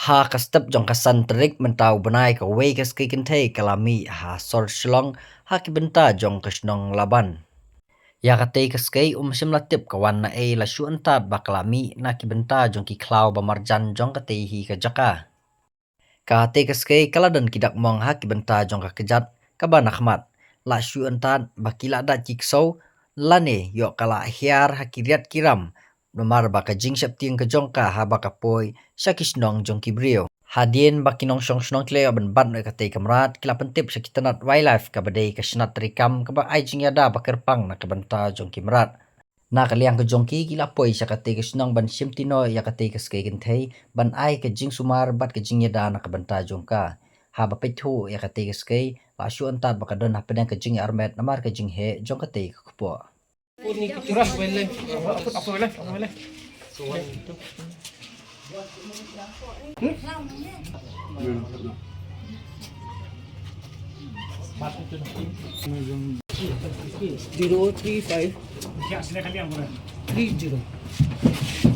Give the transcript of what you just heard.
ha kastap jong kasan terik mentau benai ka wei kas ki kentei kalami ha sor shlong ha ki benta jong kasnong laban ya katei kaskai sim latip kawan na e la shu antat baklami na ki benta jong ki klau ba marjan jong katei hi ka jaka ka te kaskai kaladan kidak mong ha ki benta jong ka kejat ka ban akhmat la shu antat bakila da chiksau lane yo kala hiar ha kiriat kiram nomar baka jing shap ting ka jong ka ha baka poi shakisnong jong ki brio hadien bakinong shong shnong kle aban ban no ka te kamrat kila pentip shakitanat wildlife ka badai ka shnat rikam ka ba ai jing yada bakar pang na ka banta jong ki mrat na kaliang ka jong ki kila poi shakate ka shnong ban shimtino ya ka te ka skei kan thei ban ai ka jing sumar bat ka jing yada na ka banta jong ka ha ba pethu ya ka te ka skei la shu antat baka don ha pedang ka jing armet namar ka jing he jong ka te ka kpo Zero 35 30.